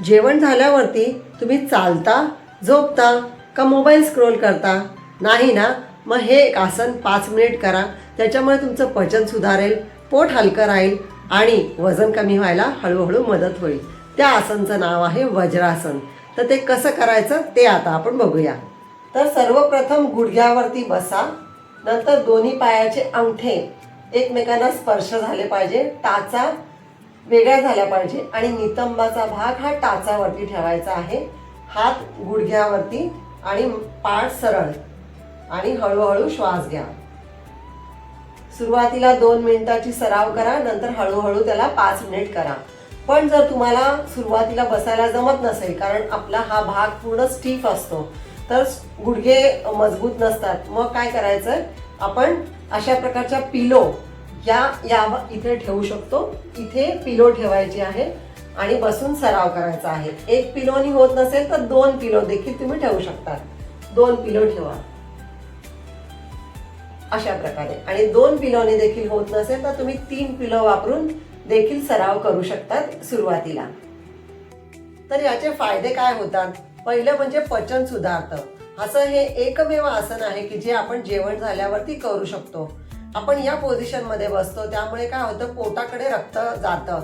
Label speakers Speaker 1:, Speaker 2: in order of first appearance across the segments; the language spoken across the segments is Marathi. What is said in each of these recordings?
Speaker 1: जेवण झाल्यावरती तुम्ही चालता, झोपता का मोबाईल स्क्रोल करता? नाही ना? मग हे एक आसन 5 मिनिट करा. त्याच्यामुळे तुमचं पचन सुधारेल, पोट हलकं राहील आणि वजन कमी व्हायला हळूहळू मदत होईल. त्या आसनचं नाव आहे वज्रासन. तर ते कसं करायचं ते आता आपण बघूया. तर सर्वप्रथम गुडघ्यावरती बसा. नंतर दोन्ही पायाचे अंगठे एकमेकांना स्पर्श झाले पाहिजे. टाचा वेगळ्या झाल्या पाहिजे आणि नितंबाचा भाग हा टाचावरती ठेवायचा आहे. हात गुडघ्यावरती आणि पाठ सरळ आणि हळूहळू श्वास घ्या. सुरुवातीला 2 मिनिटाची सराव करा, नंतर हळूहळू त्याला 5 मिनिट करा. पण जर तुम्हाला सुरुवातीला बसायला जमत नसेल, कारण आपला हा भाग पूर्ण स्टिफ असतो, तर गुडघे मजबूत नसतात, मग काय करायचं, आपण अशा प्रकारच्या पिलो या इथे ठेवू शकतो. इथे पिलो ठेवायची आहे आणि बसून सराव करायचा आहे. एक पिलोनी होत नसेल तर 2 पिलो देखील तुम्ही ठेवू शकता. 2 पिलो ठेवा अशा प्रकारे. आणि 2 पिलोनी देखील होत नसेल तर तुम्ही 3 पिलो वापरून देखील सराव करू शकतात सुरुवातीला. तर याचे फायदे काय होतात? पहिलं म्हणजे पचन सुधारतं. असं हे एकमेव आसन आहे की जे आपण जेवण झाल्यावरती करू शकतो. आपण या पोझिशन मध्ये बसतो, त्यामुळे काय होतं, पोटाकडे रक्त जातं,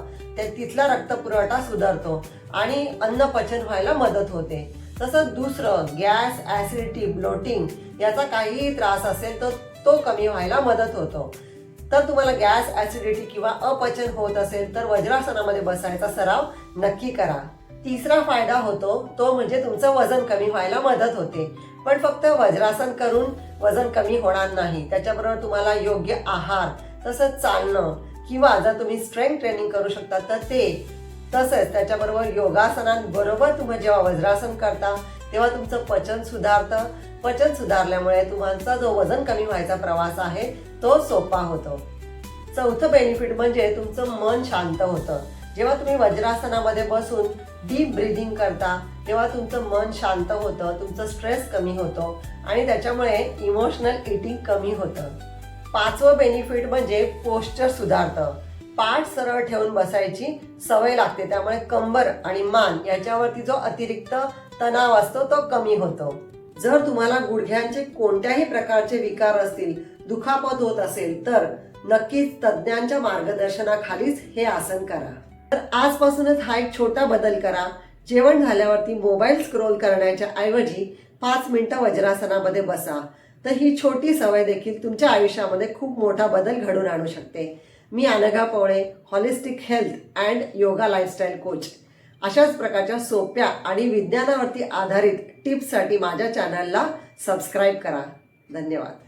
Speaker 1: तिथला रक्त पुरवठा सुधारतो आणि अन्न पचन व्हायला मदत होते. तसंच दुसरं, गॅस, ऍसिडिटी, ब्लोटिंग याचा काहीही त्रास असेल तर तो कमी व्हायला मदत होतो. तर तुम्हाला गॅस, ऍसिडिटी किंवा अपचन होत असेल तर वज्रासनामध्ये बसायचा सराव नक्की करा. तिसरा फायदा होतो तो म्हणजे तुमचं वजन कमी व्हायला मदत होते. पण फक्त वज्रासन करून वजन कमी होणार नाही. त्याच्याबरोबर तुम्हाला योग्य आहार, तसंच चालणं किंवा जर तुम्ही स्ट्रेंथ ट्रेनिंग करू शकता तर ते, तसंच त्याच्याबरोबर योगासनांबरोबर तुम्ही जेव्हा वज्रासन करता तेव्हा तुमचं पचन सुधारतं. पचन सुधारल्यामुळे तुमचा जो वजन कमी व्हायचा प्रवास आहे तो सोपा होतो. चौथं बेनिफिट म्हणजे तुमचं मन शांत होतं. जेव्हा तुम्ही वज्रासनामध्ये बसून डीप ब्रीदिंग करता तेव्हा तुमचं मन शांत होतं, तुमचं स्ट्रेस कमी होतो आणि त्याच्यामुळे इमोशनल ईटिंग कमी होतं. 5वं बेनिफिट म्हणजे पोस्चर सुधारतं. पाठ सरळ ठेवून बसायची सवय लागते, त्यामुळे कंबर आणि मान याच्यावरती जो अतिरिक्त तणाव असतो तो कमी होतो. जर तुम्हाला गुडघ्यांचे कोणत्याही प्रकारचे विकार असतील, दुखापत होत असेल तर नक्कीच तज्ञांच्या मार्गदर्शनाखालीच हे आसन करा. तर आजपासूनच हा एक छोटा बदल करा. जेवण झाल्यावरती मोबाईल स्क्रोल करण्याच्या ऐवजी 5 मिनिटं वज्रासनामध्ये बसा. तर ही छोटी सवय देखील तुमच्या आयुष्यामध्ये खूप मोठा बदल घडवून आणू शकते. मी Anagha Pawale, holistic health and yoga lifestyle coach. अशाच प्रकारच्या सोप्या आणि विज्ञानावरती आधारित टिप्ससाठी माझ्या चॅनलला सबस्क्राईब करा. धन्यवाद.